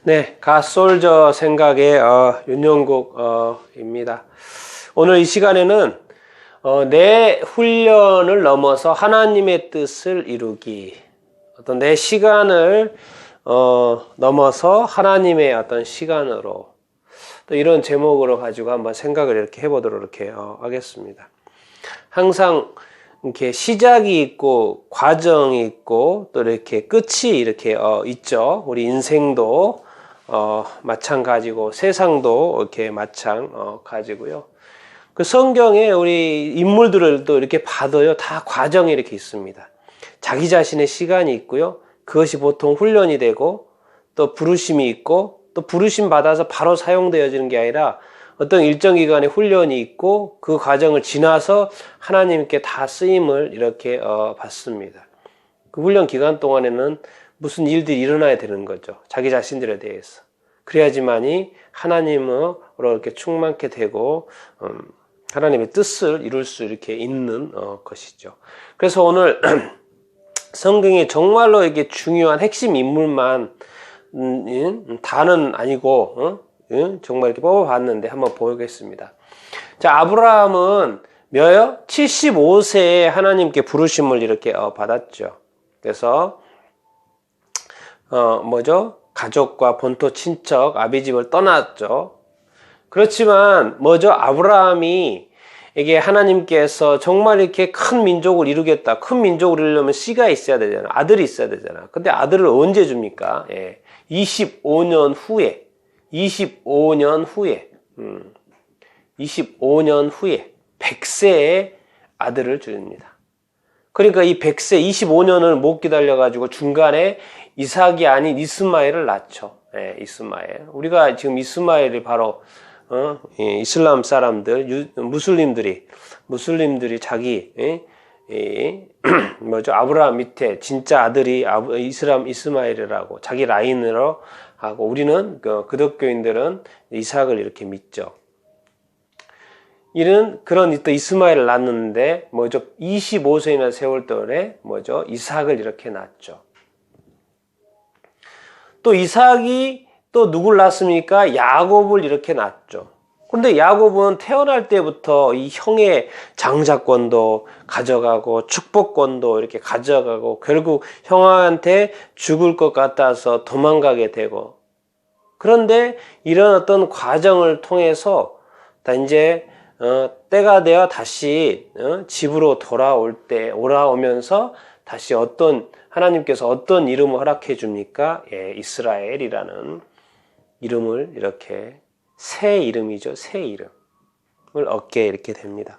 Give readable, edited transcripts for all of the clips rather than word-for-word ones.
네, 갓솔저 생각의 윤영국입니다. 오늘 이 시간에는 내 훈련을 넘어서 하나님의 뜻을 이루기, 어떤 내 시간을 넘어서 하나님의 어떤 시간으로, 또 이런 제목으로 가지고 한번 생각을 이렇게 해보도록 이렇게 하겠습니다. 항상 이렇게 시작이 있고 과정이 있고 또 이렇게 끝이 이렇게 있죠. 우리 인생도 마찬가지고 세상도 이렇게 마찬가지고요. 그 성경에 우리 인물들을 또 이렇게 봐도요, 다 과정이 이렇게 있습니다. 자기 자신의 시간이 있고요. 그것이 보통 훈련이 되고 또 부르심이 있고 또 부르심 받아서 바로 사용되어지는 게 아니라 어떤 일정 기간의 훈련이 있고 그 과정을 지나서 하나님께 다 쓰임을 이렇게 받습니다. 그 훈련 기간 동안에는 무슨 일들이 일어나야 되는 거죠. 자기 자신들에 대해서. 그래야지만이 하나님으로 이렇게 충만케 되고 하나님의 뜻을 이룰 수 이렇게 있는 것이죠. 그래서 오늘 성경에 정말로 이게 중요한 핵심 인물만 다는 아니고 정말 이렇게 뽑아봤는데 한번 보겠습니다. 자, 아브라함은 몇요? 75세에 하나님께 부르심을 이렇게 받았죠. 그래서 뭐죠? 가족과 본토 친척 아비집을 떠났죠. 그렇지만 뭐죠? 아브라함이 이게 하나님께서 정말 이렇게 큰 민족을 이루겠다. 큰 민족을 이루려면 씨가 있어야 되잖아. 아들이 있어야 되잖아. 근데 아들을 언제 줍니까? 25년 후에 100세에 아들을 줍니다. 그러니까 이 100세 25년을 못 기다려가지고 중간에 이삭이 아닌 이스마엘을 낳죠. 이스마엘. 우리가 지금 이스마엘이 바로 이슬람 사람들, 무슬림들이 자기 뭐죠? 아브라함 밑에 진짜 아들이 이스마엘이라고 자기 라인으로 하고, 우리는 그덕교인들은 이삭을 이렇게 믿죠. 이는 그런 또 이스마엘을 낳는데 뭐죠? 25세나 세월 동안에 뭐죠? 이삭을 이렇게 낳죠. 또 이삭이 또 누굴 낳습니까? 야곱을 이렇게 낳죠. 그런데 야곱은 태어날 때부터 이 형의 장자권도 가져가고 축복권도 이렇게 가져가고 결국 형한테 죽을 것 같아서 도망가게 되고, 그런데 이런 어떤 과정을 통해서 다 이제 때가 되어 다시 집으로 돌아오면서 다시 하나님께서 어떤 이름을 허락해 줍니까? 이스라엘이라는 이름을 이렇게 새 이름이죠. 새 이름을 얻게 이렇게 됩니다.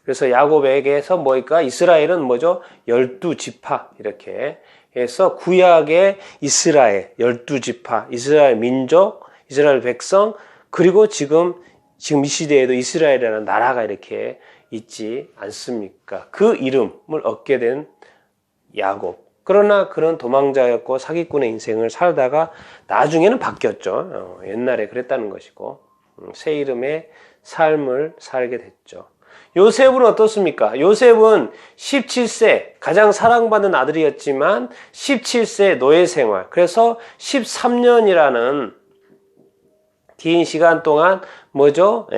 그래서 야곱에게서 뭐일까? 이스라엘은 뭐죠? 12지파 이렇게 해서 구약의 이스라엘 12지파, 이스라엘 민족, 이스라엘 백성, 그리고 지금 이 시대에도 이스라엘이라는 나라가 이렇게 있지 않습니까? 그 이름을 얻게 된 야곱. 그러나 그런 도망자였고 사기꾼의 인생을 살다가 나중에는 바뀌었죠. 옛날에 그랬다는 것이고 새 이름의 삶을 살게 됐죠. 요셉은 어떻습니까? 요셉은 17세 가장 사랑받는 아들이었지만 17세 노예 생활, 그래서 13년이라는 긴 시간 동안 뭐죠?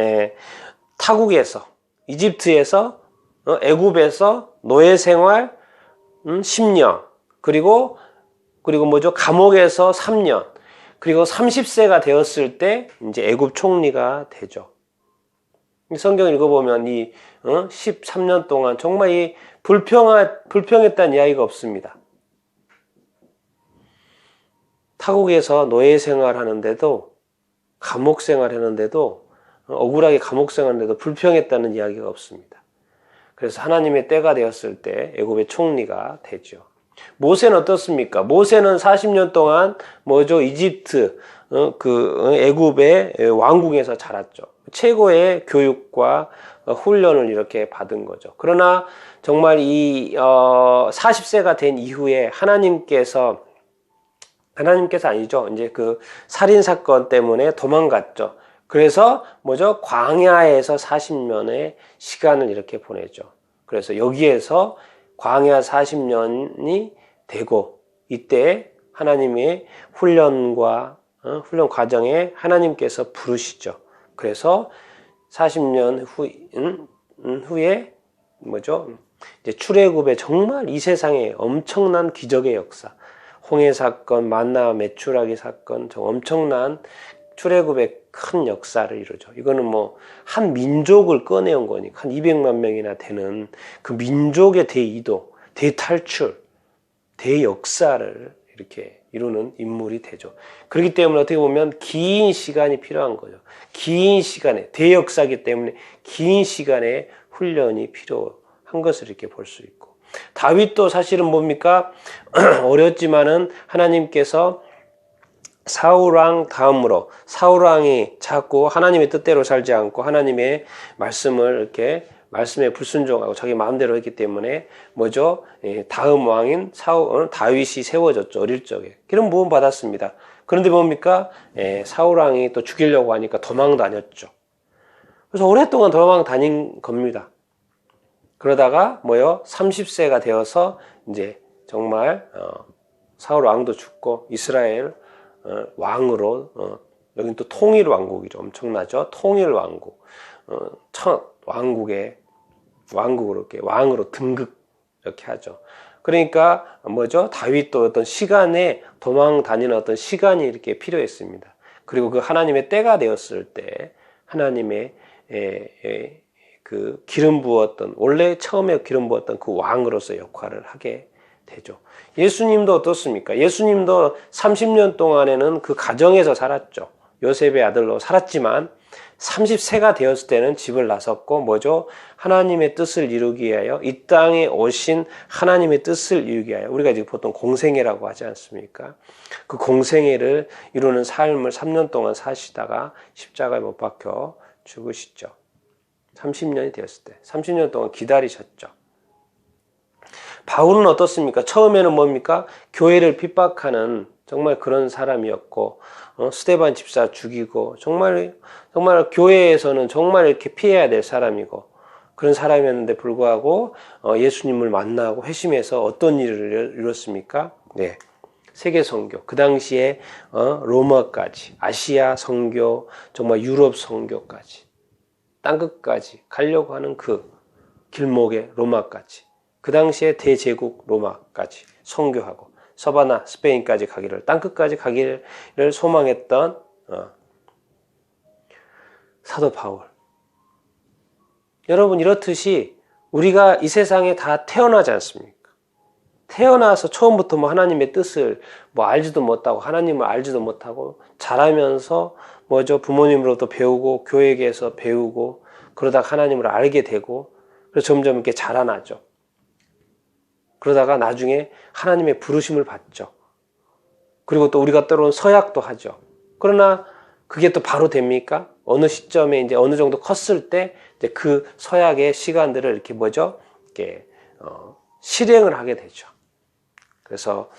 타국에서, 이집트에서, 애굽에서 노예 생활 10년, 그리고 뭐죠? 감옥에서 3년, 그리고 30세가 되었을 때 이제 애굽 총리가 되죠. 성경 읽어보면 이 13년 동안 정말 이 불평했다는 이야기가 없습니다. 타국에서 노예 생활하는데도, 감옥 생활하는데도, 억울하게 감옥 생활하는데도 불평했다는 이야기가 없습니다. 그래서 하나님의 때가 되었을 때 애굽의 총리가 되죠. 모세는 어떻습니까? 모세는 40년 동안 뭐죠? 이집트 애굽의 왕궁에서 자랐죠. 최고의 교육과 훈련을 이렇게 받은 거죠. 그러나 정말 이 40세가 된 이후에 하나님께서 아니죠. 이제 그 살인 사건 때문에 도망갔죠. 그래서 뭐죠? 광야에서 40년의 시간을 이렇게 보내죠. 그래서 여기에서 광야 40년이 되고, 이때 하나님의 훈련과 훈련 과정에 하나님께서 부르시죠. 그래서 40년 후에 이제 출애굽의 정말 이 세상에 엄청난 기적의 역사, 홍해 사건, 만나 메추라기 사건, 저 엄청난 출애굽의 큰 역사를 이루죠. 이거는 뭐 한 민족을 꺼내온 거니까 한 200만 명이나 되는 그 민족의 대이동, 대탈출, 대역사를 이렇게 이루는 인물이 되죠. 그렇기 때문에 어떻게 보면 긴 시간이 필요한 거죠. 긴 시간에, 대역사이기 때문에 긴 시간의 훈련이 필요한 것을 이렇게 볼 수 있고, 다윗도 사실은 뭡니까? 어렸지만은 하나님께서 사울왕 다음으로, 사울왕이 자꾸 하나님의 뜻대로 살지 않고 하나님의 말씀을 이렇게 말씀에 불순종하고 자기 마음대로 했기 때문에 다음 왕인 다윗이 세워졌죠. 어릴 적에. 그런 부분 받았습니다. 그런데 뭡니까? 사울왕이 또 죽이려고 하니까 도망 다녔죠. 그래서 오랫동안 도망 다닌 겁니다. 그러다가 30세가 되어서 이제 정말 사울 왕도 죽고 이스라엘 왕으로, 여긴 또 통일 왕국이죠. 엄청나죠. 통일 왕국. 왕국으로 이렇게 왕으로 등극 이렇게 하죠. 그러니까 다윗도 어떤 시간에 도망 다니는 어떤 시간이 이렇게 필요했습니다. 그리고 그 하나님의 때가 되었을 때 하나님의 그 기름 부었던, 원래 처음에 기름 부었던 그 왕으로서 역할을 하게 되죠. 예수님도 어떻습니까? 예수님도 30년 동안에는 그 가정에서 살았죠. 요셉의 아들로 살았지만 30세가 되었을 때는 집을 나섰고 하나님의 뜻을 이루기 위하여, 이 땅에 오신 하나님의 뜻을 이루기 위하여, 우리가 지금 보통 공생애라고 하지 않습니까? 그 공생애를 이루는 삶을 3년 동안 사시다가 십자가에 못 박혀 죽으시죠. 30년이 되었을 때 30년 동안 기다리셨죠. 바울은 어떻습니까? 처음에는 뭡니까? 교회를 핍박하는 정말 그런 사람이었고, 스데반 집사 죽이고, 정말 교회에서는 정말 이렇게 피해야 될 사람이고, 그런 사람이었는데 불구하고 예수님을 만나고 회심해서 어떤 일을 이뤘습니까? 네, 세계 선교. 그 당시에 로마까지, 아시아 선교, 정말 유럽 선교까지, 땅끝까지 가려고 하는 그 길목에 로마까지, 그 당시에 대제국 로마까지 선교하고 서바나 스페인까지 가기를, 땅끝까지 가기를 소망했던 사도 바울. 여러분, 이렇듯이 우리가 이 세상에 다 태어나지 않습니까? 태어나서 처음부터 하나님의 뜻을 알지도 못하고 하나님을 알지도 못하고 자라면서 부모님으로부터 배우고 교회에서 배우고 그러다가 하나님을 알게 되고, 그래서 점점 이렇게 자라나죠. 그러다가 나중에 하나님의 부르심을 받죠. 그리고 또 우리가 때로는 서약도 하죠. 그러나 그게 또 바로 됩니까? 어느 시점에 이제 어느 정도 컸을 때 이제 그 서약의 시간들을 이렇게 이렇게 실행을 하게 되죠. 그래서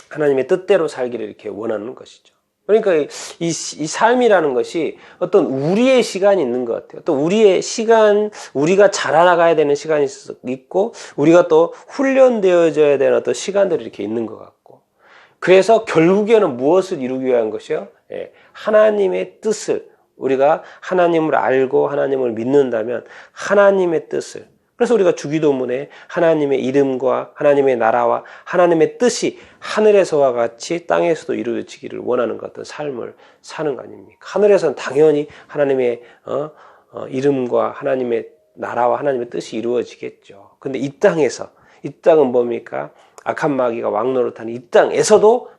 하나님의 뜻대로 살기를 이렇게 원하는 것이죠. 그러니까 이 삶이라는 것이 어떤 우리의 시간이 있는 것 같아요. 또 우리의 시간, 우리가 자라나가야 되는 시간이 있고, 우리가 또 훈련되어져야 되는 어떤 시간들이 이렇게 있는 것 같고, 그래서 결국에는 무엇을 이루기 위한 것이요? 하나님의 뜻을, 우리가 하나님을 알고 하나님을 믿는다면 하나님의 뜻을, 그래서 우리가 주기도문에 하나님의 이름과 하나님의 나라와 하나님의 뜻이 하늘에서와 같이 땅에서도 이루어지기를 원하는 것 같은 삶을 사는 거 아닙니까? 하늘에서는 당연히 하나님의 이름과 하나님의 나라와 하나님의 뜻이 이루어지겠죠. 근데 이 땅에서, 이 땅은 뭡니까? 악한 마귀가 왕노릇하는 이 땅에서도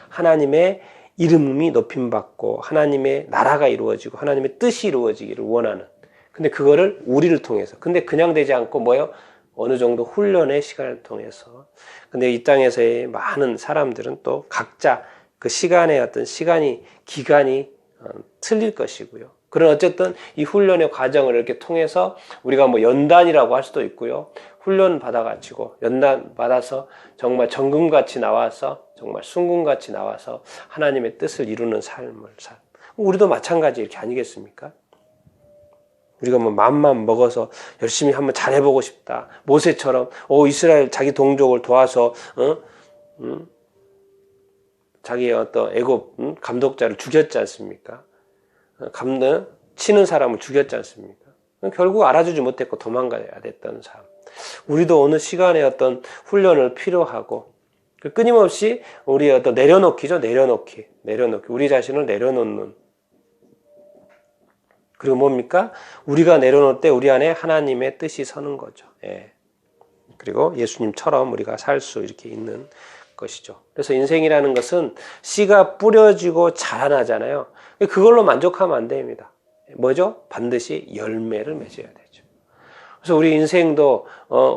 하나님의 이름이 높임받고 하나님의 나라가 이루어지고 하나님의 뜻이 이루어지기를 원하는, 근데 그거를 우리를 통해서, 근데 그냥 되지 않고 어느 정도 훈련의 시간을 통해서. 근데 이 땅에서의 많은 사람들은 또 각자 그 시간의 어떤 기간이 틀릴 것이고요. 그런 어쨌든 이 훈련의 과정을 이렇게 통해서 우리가 연단이라고 할 수도 있고요. 훈련 받아가지고 연단 받아서 정말 정금같이 나와서 정말 순금같이 나와서 하나님의 뜻을 이루는 삶을 우리도 마찬가지 이렇게 아니겠습니까? 우리가 맘만 먹어서 열심히 한번 잘해보고 싶다. 모세처럼 이스라엘 자기 동족을 도와서 자기의 어떤 애굽 감독자를 죽였지 않습니까? 치는 사람을 죽였지 않습니까? 결국 알아주지 못했고 도망가야 됐던 삶. 우리도 어느 시간에 어떤 훈련을 필요하고 끊임없이 우리의 어떤 내려놓기죠. 내려놓기. 우리 자신을 내려놓는. 그리고 뭡니까? 우리가 내려놓을 때 우리 안에 하나님의 뜻이 서는 거죠. 예. 그리고 예수님처럼 우리가 살 수 이렇게 있는 것이죠. 그래서 인생이라는 것은 씨가 뿌려지고 자라나잖아요. 그걸로 만족하면 안 됩니다. 뭐죠? 반드시 열매를 맺어야 되죠. 그래서 우리 인생도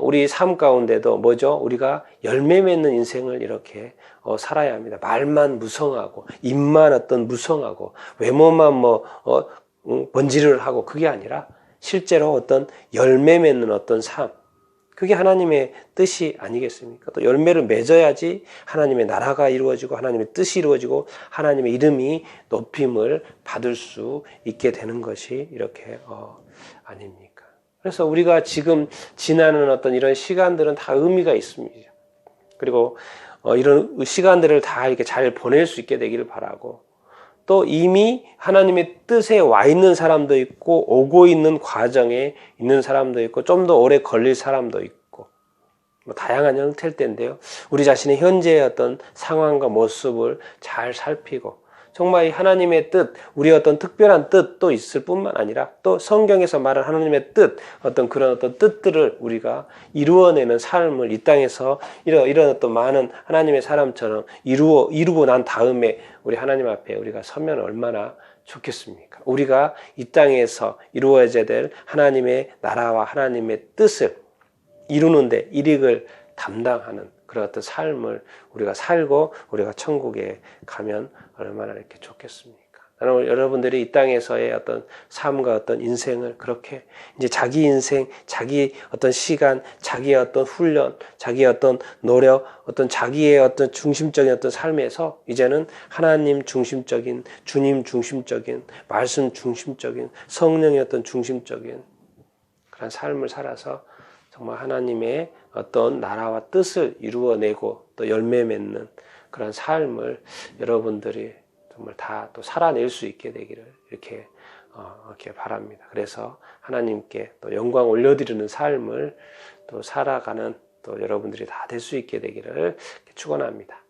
우리 삶 가운데도 뭐죠? 우리가 열매 맺는 인생을 이렇게 살아야 합니다. 말만 무성하고 입만 어떤 무성하고 외모만 번지를 하고 그게 아니라 실제로 어떤 열매 맺는 어떤 삶. 그게 하나님의 뜻이 아니겠습니까? 또 열매를 맺어야지 하나님의 나라가 이루어지고 하나님의 뜻이 이루어지고 하나님의 이름이 높임을 받을 수 있게 되는 것이 이렇게 아닙니까? 그래서 우리가 지금 지나는 어떤 이런 시간들은 다 의미가 있습니다. 그리고 이런 시간들을 다 이렇게 잘 보낼 수 있게 되기를 바라고 또 이미 하나님의 뜻에 와 있는 사람도 있고 오고 있는 과정에 있는 사람도 있고 좀 더 오래 걸릴 사람도 있고 다양한 형태일 텐데요. 우리 자신의 현재의 어떤 상황과 모습을 잘 살피고 정말 이 하나님의 뜻, 우리의 어떤 특별한 뜻도 있을 뿐만 아니라 또 성경에서 말하는 하나님의 뜻, 그런 어떤 뜻들을 우리가 이루어내는 삶을 이 땅에서 이런 어떤 많은 하나님의 사람처럼 이루고 난 다음에 우리 하나님 앞에 우리가 서면 얼마나 좋겠습니까? 우리가 이 땅에서 이루어져야 될 하나님의 나라와 하나님의 뜻을 이루는데 일익을 담당하는 그런 어떤 삶을 우리가 살고 우리가 천국에 가면 얼마나 이렇게 좋겠습니까? 나는 여러분들이 이 땅에서의 어떤 삶과 어떤 인생을 그렇게 이제 자기 인생, 자기 어떤 시간, 자기의 어떤 훈련, 자기의 어떤 노력, 자기의 어떤 중심적인 어떤 삶에서 이제는 하나님 중심적인, 주님 중심적인, 말씀 중심적인, 성령의 어떤 중심적인 그런 삶을 살아서 정말 하나님의 어떤 나라와 뜻을 이루어내고 또 열매 맺는 그런 삶을 여러분들이 정말 다 또 살아낼 수 있게 되기를 이렇게 바랍니다. 그래서 하나님께 또 영광 올려드리는 삶을 또 살아가는 또 여러분들이 다 될 수 있게 되기를 축원합니다.